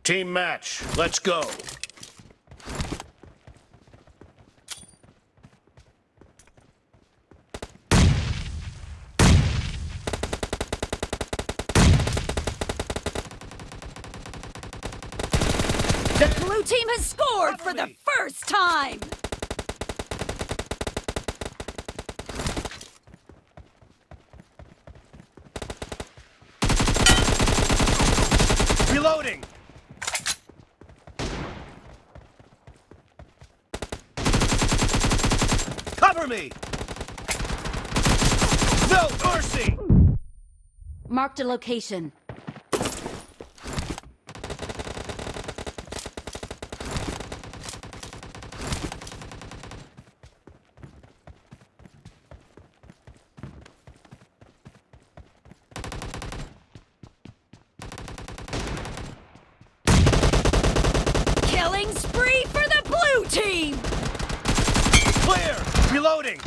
Team match, let's go. The blue team has scored for the first time! Reloading! Cover me! No mercy! Marked a location. Killing spree for the blue team! Clear! Reloading!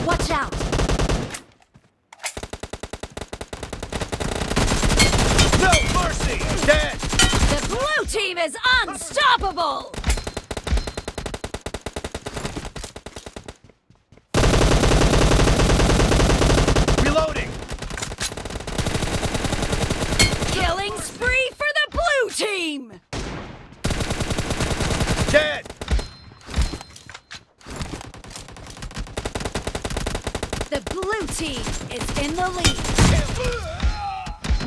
Watch out! No mercy! Dead! The blue team is unstoppable! Reloading! Killing spree for the blue team! Dead! The blue team is in the lead.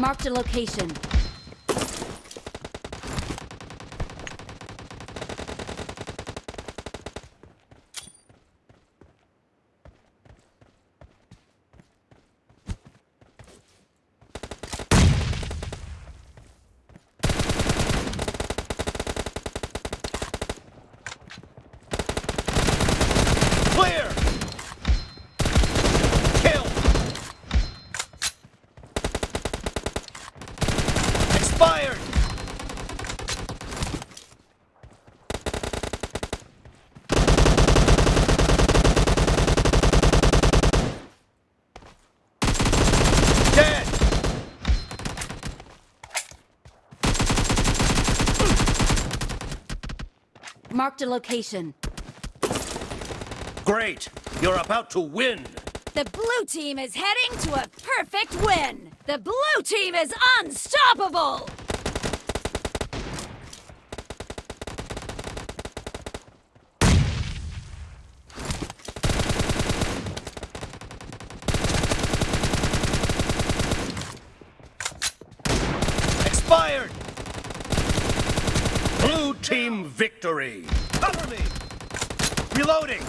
Marked a location. Clear! Kill! Expired! Dead! Marked a location. Great! You're about to win! The blue team is heading to a perfect win! The blue team is unstoppable! Expired! Blue team victory! Cover me! Reloading!